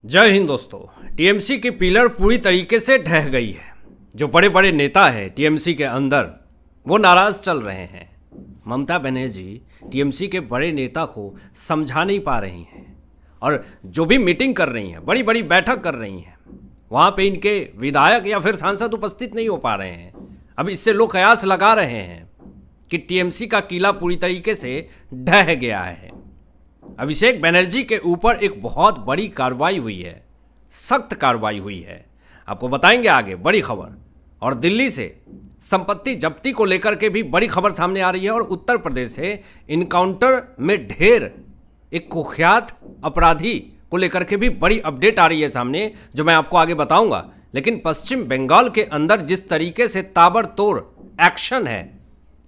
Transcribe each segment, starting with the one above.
जय हिंद दोस्तों। टीएमसी की पिलर पूरी तरीके से ढह गई है। जो बड़े बड़े नेता हैं टीएमसी के अंदर वो नाराज चल रहे हैं। ममता बनर्जी टीएमसी के बड़े नेता को समझा नहीं पा रही हैं और जो भी मीटिंग कर रही हैं, बड़ी बड़ी बैठक कर रही हैं, वहाँ पे इनके विधायक या फिर सांसद उपस्थित नहीं हो पा रहे हैं। अब इससे लोग कयास लगा रहे हैं कि टीएमसी का किला पूरी तरीके से ढह गया है। अभिषेक बनर्जी के ऊपर एक बहुत बड़ी कार्रवाई हुई है, सख्त कार्रवाई हुई है। आपको बताएंगे आगे बड़ी खबर। और दिल्ली से संपत्ति जब्ती को लेकर के भी बड़ी खबर सामने आ रही है और उत्तर प्रदेश से इनकाउंटर में ढेर एक कुख्यात अपराधी को लेकर के भी बड़ी अपडेट आ रही है सामने, जो मैं आपको आगे बताऊंगा। लेकिन पश्चिम बंगाल के अंदर जिस तरीके से ताबड़तोड़ एक्शन है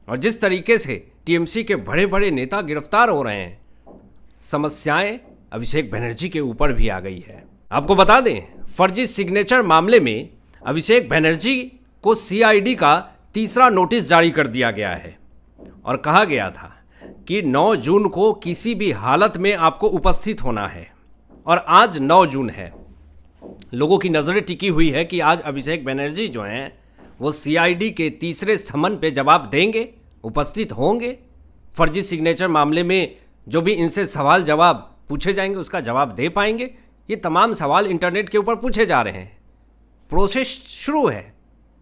और जिस तरीके से टीएमसी के बड़े बड़े नेता गिरफ्तार हो रहे हैं, समस्याएं अभिषेक बनर्जी के ऊपर भी आ गई है। आपको बता दें, फर्जी सिग्नेचर मामले में अभिषेक बनर्जी को सीआईडी का तीसरा नोटिस जारी कर दिया गया है और कहा गया था कि 9 जून को किसी भी हालत में आपको उपस्थित होना है। और आज 9 जून है। लोगों की नज़रें टिकी हुई है कि आज अभिषेक बनर्जी जो हैं वो सीआईडी के तीसरे समन पे जवाब देंगे, उपस्थित होंगे। फर्जी सिग्नेचर मामले में जो भी इनसे सवाल जवाब पूछे जाएंगे उसका जवाब दे पाएंगे। ये तमाम सवाल इंटरनेट के ऊपर पूछे जा रहे हैं। प्रोसेस शुरू है।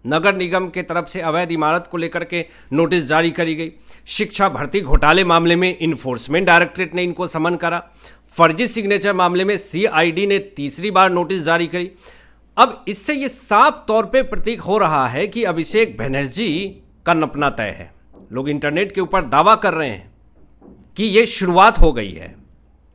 नगर निगम के तरफ से अवैध इमारत को लेकर के नोटिस जारी करी गई। शिक्षा भर्ती घोटाले मामले में इन्फोर्समेंट डायरेक्टरेट ने इनको समन करा। फर्जी सिग्नेचर मामले में सीआईडी ने तीसरी बार नोटिस जारी करी। अब इससे ये साफ तौर पे प्रतीक हो रहा है कि अभिषेक बनर्जी का नपना तय है। लोग इंटरनेट के ऊपर दावा कर रहे हैं कि ये शुरुआत हो गई है।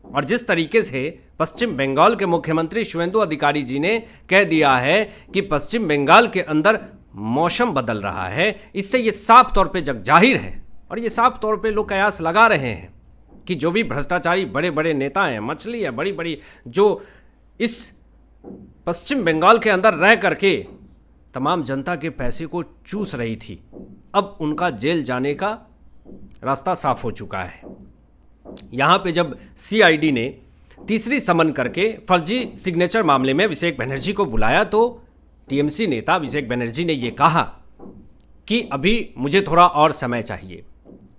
और जिस तरीके से पश्चिम बंगाल के मुख्यमंत्री शुवेंदु अधिकारी जी ने कह दिया है कि पश्चिम बंगाल के अंदर मौसम बदल रहा है, इससे ये साफ तौर पे जग जाहिर है और ये साफ तौर पे लोग कयास लगा रहे हैं कि जो भी भ्रष्टाचारी बड़े बड़े नेता हैं, मछली है बड़ी बड़ी, जो इस पश्चिम बंगाल के अंदर रह करके तमाम जनता के पैसे को चूस रही थी, अब उनका जेल जाने का रास्ता साफ हो चुका है। यहाँ पे जब सीआईडी ने तीसरी समन करके फर्जी सिग्नेचर मामले में अभिषेक बनर्जी को बुलाया तो टीएमसी नेता अभिषेक बनर्जी ने ये कहा कि अभी मुझे थोड़ा और समय चाहिए।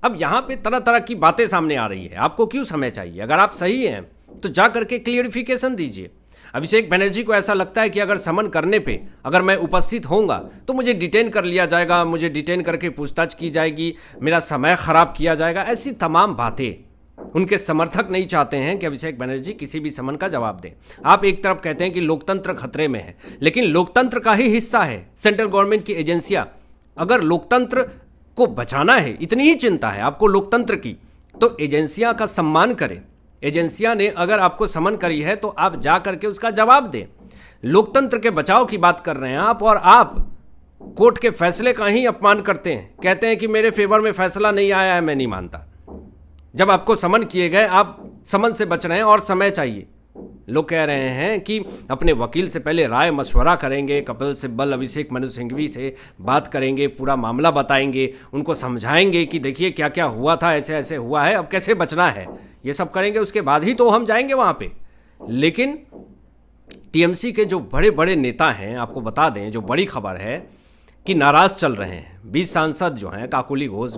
अब यहाँ पे तरह तरह की बातें सामने आ रही है। आपको क्यों समय चाहिए? अगर आप सही हैं तो जा करके क्लियरिफिकेशन दीजिए। अभिषेक बनर्जी को ऐसा लगता है कि अगर समन करने पे अगर मैं उपस्थित होऊंगा तो मुझे डिटेन कर लिया जाएगा, मुझे डिटेन करके पूछताछ की जाएगी, मेरा समय खराब किया जाएगा। ऐसी तमाम बातें उनके समर्थक नहीं चाहते हैं कि अभिषेक बनर्जी किसी भी समन का जवाब दें। आप एक तरफ कहते हैं कि लोकतंत्र खतरे में है, लेकिन लोकतंत्र का ही हिस्सा है सेंट्रल गवर्नमेंट की एजेंसियां। अगर लोकतंत्र को बचाना है, इतनी ही चिंता है आपको लोकतंत्र की, तो एजेंसियां का सम्मान करें। एजेंसियां ने अगर आपको समन करी है तो आप जा करके उसका जवाब दें। लोकतंत्र के बचाव की बात कर रहे हैं आप, और आप कोर्ट के फैसले का ही अपमान करते हैं। कहते हैं कि मेरे फेवर में फैसला नहीं आया है, मैं नहीं मानता। जब आपको समन किए गए, आप समन से बच रहे हैं और समय चाहिए। लोग कह रहे हैं कि अपने वकील से पहले राय मशवरा करेंगे, कपिल सिब्बल, अभिषेक मनु सिंघवी से बात करेंगे, पूरा मामला बताएंगे, उनको समझाएंगे कि देखिए क्या क्या हुआ था, ऐसे ऐसे हुआ है, अब कैसे बचना है, ये सब करेंगे। उसके बाद ही तो हम जाएंगे वहाँ पे। लेकिन टीएमसी के जो बड़े बड़े नेता हैं, आपको बता दें, जो बड़ी खबर है कि नाराज़ चल रहे हैं। 20 सांसद जो हैं काकोली घोष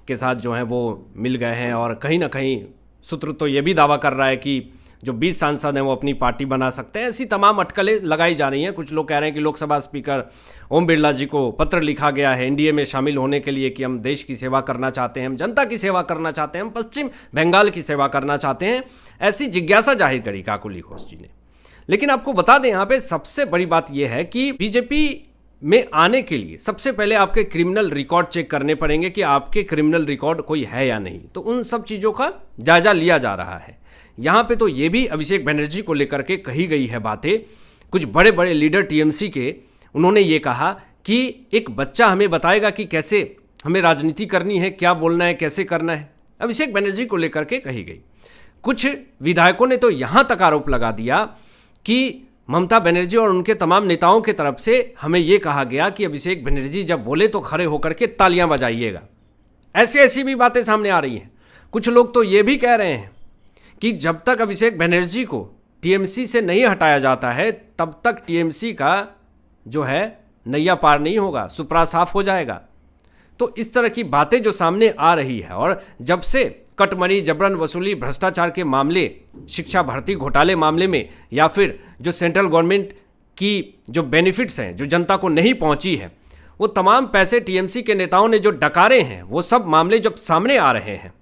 के साथ जो हैं वो मिल गए हैं और कहीं ना कहीं सूत्र तो ये भी दावा कर रहा है कि जो 20 सांसद हैं वो अपनी पार्टी बना सकते हैं। ऐसी तमाम अटकलें लगाई जा रही हैं। कुछ लोग कह रहे हैं कि लोकसभा स्पीकर ओम बिरला जी को पत्र लिखा गया है एनडीए में शामिल होने के लिए कि हम देश की सेवा करना चाहते हैं, हम जनता की सेवा करना चाहते हैं, हम पश्चिम बंगाल की सेवा करना चाहते हैं। ऐसी जिज्ञासा जाहिर करी काकोली घोष जी ने। लेकिन आपको बता दें, यहाँ पे सबसे बड़ी बात यह है कि बीजेपी में आने के लिए सबसे पहले आपके क्रिमिनल रिकॉर्ड चेक करने पड़ेंगे कि आपके क्रिमिनल रिकॉर्ड कोई है या नहीं। तो उन सब चीज़ों का जायजा लिया जा रहा है। यहाँ पे तो ये भी अभिषेक बनर्जी को लेकर के कही गई है बातें। कुछ बड़े बड़े लीडर टीएमसी के, उन्होंने ये कहा कि एक बच्चा हमें बताएगा कि कैसे हमें राजनीति करनी है, क्या बोलना है, कैसे करना है। अभिषेक बनर्जी को लेकर के कही गई। कुछ विधायकों ने तो यहाँ तक आरोप लगा दिया कि ममता बनर्जी और उनके तमाम नेताओं की तरफ से हमें यह कहा गया कि अभिषेक बनर्जी जब बोले तो खड़े होकर के तालियां बजाइएगा। ऐसी ऐसी भी बातें सामने आ रही हैं। कुछ लोग तो ये भी कह रहे हैं कि जब तक अभिषेक बनर्जी को टीएमसी से नहीं हटाया जाता है तब तक टीएमसी का जो है नैया पार नहीं होगा, सुपड़ा साफ हो जाएगा। तो इस तरह की बातें जो सामने आ रही है, और जब से कटमनी, जबरन वसूली, भ्रष्टाचार के मामले, शिक्षा भर्ती घोटाले मामले में, या फिर जो सेंट्रल गवर्नमेंट की जो बेनिफिट्स हैं जो जनता को नहीं पहुंची है, वो तमाम पैसे टीएमसी के नेताओं ने जो डकारे हैं, वो सब मामले जब सामने आ रहे हैं,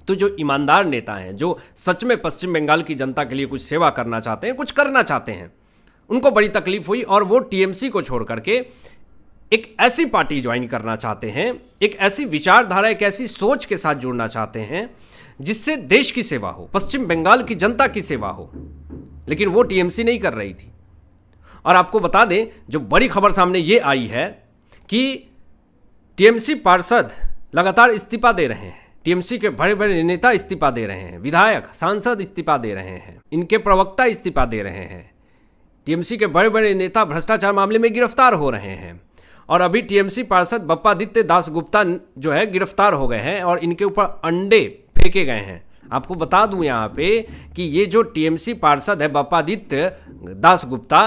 तो जो ईमानदार नेता हैं, जो सच में पश्चिम बंगाल की जनता के लिए कुछ सेवा करना चाहते हैं, कुछ करना चाहते हैं, उनको बड़ी तकलीफ हुई और वो टीएमसी को छोड़ करके एक ऐसी पार्टी ज्वाइन करना चाहते हैं, एक ऐसी विचारधारा, एक ऐसी सोच के साथ जुड़ना चाहते हैं जिससे देश की सेवा हो, पश्चिम बंगाल की जनता की सेवा हो। लेकिन वो टीएमसी नहीं कर रही थी। और आपको बता दें, जो बड़ी खबर सामने ये आई है कि टीएमसी पार्षद लगातार इस्तीफा दे रहे हैं, टीएमसी के बड़े बड़े नेता इस्तीफा दे रहे हैं, विधायक, सांसद इस्तीफा दे रहे हैं, इनके प्रवक्ता इस्तीफा दे रहे हैं, टीएमसी के बड़े बड़े नेता भ्रष्टाचार मामले में गिरफ्तार हो रहे हैं। और अभी टीएमसी पार्षद बप्पादित्य दास गुप्ता जो है गिरफ्तार हो गए हैं और इनके ऊपर अंडे फेंके गए हैं। आपको बता दूं यहाँ पे कि ये जो टीएमसी पार्षद है बप्पादित्य दास गुप्ता,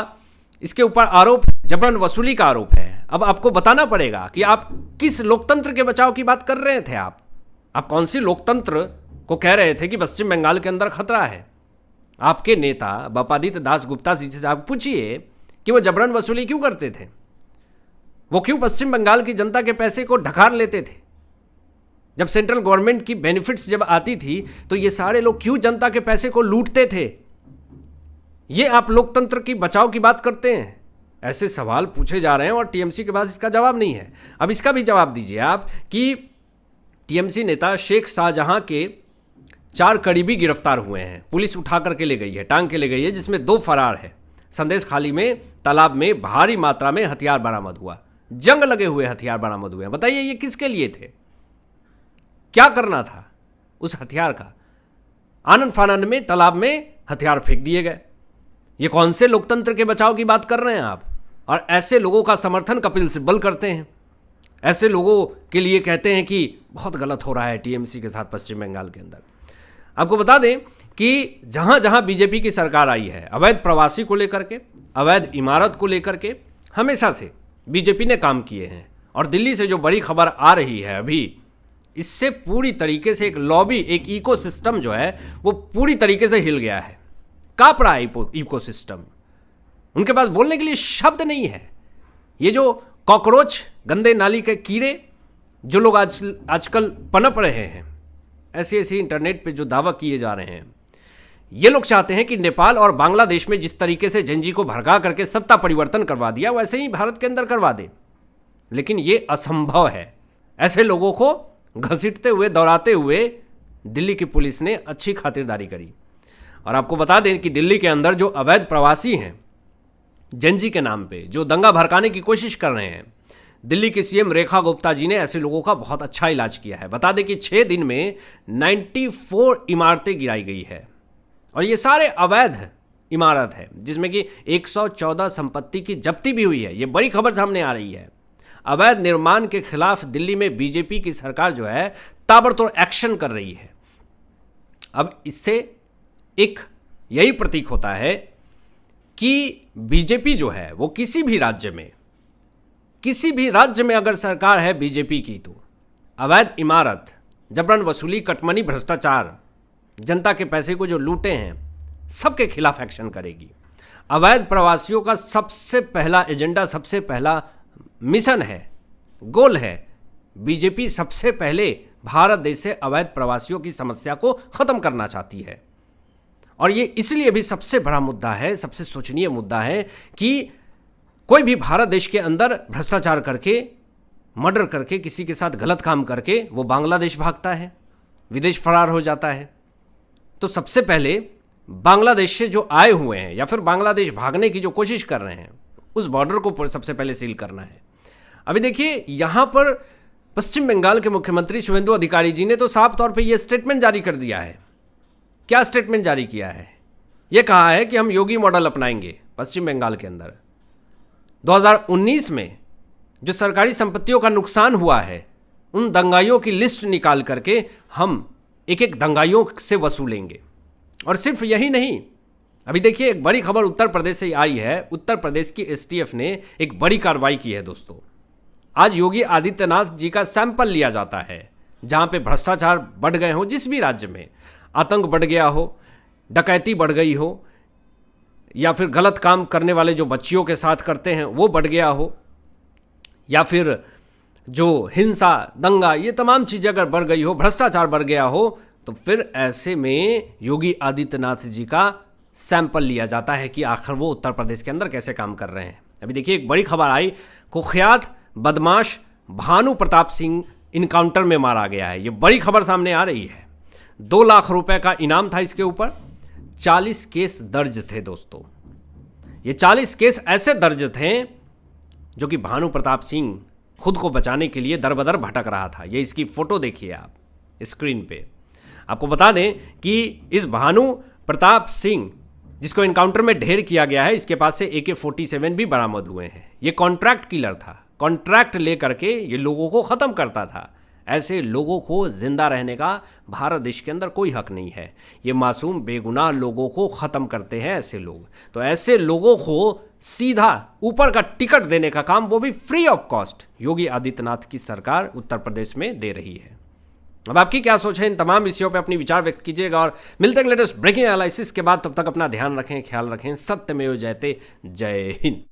इसके ऊपर आरोप जबरन वसूली का आरोप है। अब आपको बताना पड़ेगा कि आप किस लोकतंत्र के बचाव की बात कर रहे थे। आप कौन सी लोकतंत्र को कह रहे थे कि पश्चिम बंगाल के अंदर खतरा है। आपके नेता बप्पादित्य दास गुप्ता से आप पूछिए कि वो जबरन वसूली क्यों करते थे, वो क्यों पश्चिम बंगाल की जनता के पैसे को ढकार लेते थे। जब सेंट्रल गवर्नमेंट की बेनिफिट्स जब आती थी तो ये सारे लोग क्यों जनता के पैसे को लूटते थे। ये आप लोकतंत्र की बचाव की बात करते हैं। ऐसे सवाल पूछे जा रहे हैं और टीएमसी के पास इसका जवाब नहीं है। अब इसका भी जवाब दीजिए आप कि टीएमसी नेता शेख शाहजहां के 4 करीबी गिरफ्तार हुए हैं, पुलिस उठा करके ले गई है, टांग के ले गई है, जिसमें 2 फरार है। संदेश खाली में तालाब में भारी मात्रा में हथियार बरामद हुआ, जंग लगे हुए हथियार बरामद हुए हैं। बताइए ये किसके लिए थे, क्या करना था उस हथियार का। आनंद फानंद में तालाब में हथियार फेंक दिए गए। ये कौन से लोकतंत्र के बचाव की बात कर रहे हैं आप। और ऐसे लोगों का समर्थन कपिल सिब्बल करते हैं, ऐसे लोगों के लिए कहते हैं कि बहुत गलत हो रहा है टीएमसी के साथ पश्चिम बंगाल के अंदर। आपको बता दें कि जहां जहां बीजेपी की सरकार आई है, अवैध प्रवासी को लेकर के, अवैध इमारत को लेकर के हमेशा से बीजेपी ने काम किए हैं। और दिल्ली से जो बड़ी खबर आ रही है अभी, इससे पूरी तरीके से एक लॉबी, एक इकोसिस्टम जो है वो पूरी तरीके से हिल गया है, कांप रहा है इकोसिस्टम। उनके पास बोलने के लिए शब्द नहीं है। ये जो कॉकरोच, गंदे नाली के कीड़े जो लोग आजकल पनप रहे हैं, ऐसे ऐसे इंटरनेट पे जो दावा किए जा रहे हैं, ये लोग चाहते हैं कि नेपाल और बांग्लादेश में जिस तरीके से जनजी को भड़का करके सत्ता परिवर्तन करवा दिया, वैसे ही भारत के अंदर करवा दे। लेकिन ये असंभव है। ऐसे लोगों को घसीटते हुए, दौड़ाते हुए दिल्ली की पुलिस ने अच्छी खातिरदारी करी। और आपको बता दें कि दिल्ली के अंदर जो अवैध प्रवासी हैं, जनजी के नाम पे जो दंगा भड़काने की कोशिश कर रहे हैं, दिल्ली की सीएम रेखा गुप्ता जी ने ऐसे लोगों का बहुत अच्छा इलाज किया है। बता दें कि 6 दिन में 94 इमारतें गिराई गई है और ये सारे अवैध इमारत है, जिसमें कि 114 संपत्ति की जब्ती भी हुई है। ये बड़ी खबर सामने आ रही है। अवैध निर्माण के खिलाफ दिल्ली में बीजेपी की सरकार जो है ताबड़तोड़ एक्शन कर रही है। अब इससे एक यही प्रतीक होता है कि बीजेपी जो है वो किसी भी राज्य में अगर सरकार है बीजेपी की, तो अवैध इमारत, जबरन वसूली, कटमनी, भ्रष्टाचार, जनता के पैसे को जो लूटे हैं, सबके खिलाफ एक्शन करेगी। अवैध प्रवासियों का सबसे पहला एजेंडा, सबसे पहला मिशन है, गोल है। बीजेपी सबसे पहले भारत देश से अवैध प्रवासियों की समस्या को खत्म करना चाहती है। और ये इसलिए भी सबसे बड़ा मुद्दा है, सबसे सोचनीय मुद्दा है कि कोई भी भारत देश के अंदर भ्रष्टाचार करके, मर्डर करके, किसी के साथ गलत काम करके वो बांग्लादेश भागता है, विदेश फरार हो जाता है। तो सबसे पहले बांग्लादेश से जो आए हुए हैं या फिर बांग्लादेश भागने की जो कोशिश कर रहे हैं, उस बॉर्डर को सबसे पहले सील करना है। अभी देखिए, यहां पर पश्चिम बंगाल के मुख्यमंत्री शुवेंदु अधिकारी जी ने तो साफ तौर पे ये स्टेटमेंट जारी कर दिया है। क्या स्टेटमेंट जारी किया है? ये कहा है कि हम योगी मॉडल अपनाएंगे पश्चिम बंगाल के अंदर। 2019 में जो सरकारी संपत्तियों का नुकसान हुआ है, उन दंगाइयों की लिस्ट निकाल करके हम एक एक दंगाइयों से वसूलेंगे। और सिर्फ यही नहीं, अभी देखिए एक बड़ी खबर उत्तर प्रदेश से आई है। उत्तर प्रदेश की एसटीएफ ने एक बड़ी कार्रवाई की है दोस्तों। आज योगी आदित्यनाथ जी का सैंपल लिया जाता है। जहां पे भ्रष्टाचार बढ़ गए हो, जिस भी राज्य में आतंक बढ़ गया हो, डकैती बढ़ गई हो, या फिर गलत काम करने वाले जो बच्चियों के साथ करते हैं वो बढ़ गया हो, या फिर जो हिंसा दंगा ये तमाम चीज़ें अगर बढ़ गई हो, भ्रष्टाचार बढ़ गया हो, तो फिर ऐसे में योगी आदित्यनाथ जी का सैंपल लिया जाता है कि आखिर वो उत्तर प्रदेश के अंदर कैसे काम कर रहे हैं। अभी देखिए एक बड़ी खबर आई, कुख्यात बदमाश भानु प्रताप सिंह इनकाउंटर में मारा गया है। ये बड़ी खबर सामने आ रही है। 2 लाख रुपए का इनाम था इसके ऊपर। 40 केस दर्ज थे दोस्तों। ये 40 केस ऐसे दर्ज थे जो कि भानु प्रताप सिंह खुद को बचाने के लिए दर बदर भटक रहा था। ये इसकी फोटो देखिए आप स्क्रीन पे। आपको बता दें कि इस भानु प्रताप सिंह जिसको इनकाउंटर में ढेर किया गया है, इसके पास से AK-47 भी बरामद हुए हैं। ये कॉन्ट्रैक्ट किलर था। कॉन्ट्रैक्ट लेकर के ये लोगों को ख़त्म करता था। ऐसे लोगों को जिंदा रहने का भारत देश के अंदर कोई हक नहीं है। ये मासूम बेगुनाह लोगों को ख़त्म करते हैं ऐसे लोग। तो ऐसे लोगों को सीधा ऊपर का टिकट देने का काम, वो भी free of cost, Yogi Adityanath की सरकार उत्तर प्रदेश में दे रही है। अब आपकी क्या सोच है इन तमाम विषयों पे अपनी विचार व्यक्त कीजिएगा और मिलते हैं लेटेस्ट ब्रेकिंग एनालिसिस के बाद। तब तक अपना ध्यान रखें, ख्याल रखें। सत्यमेव जयते। जय हिंद।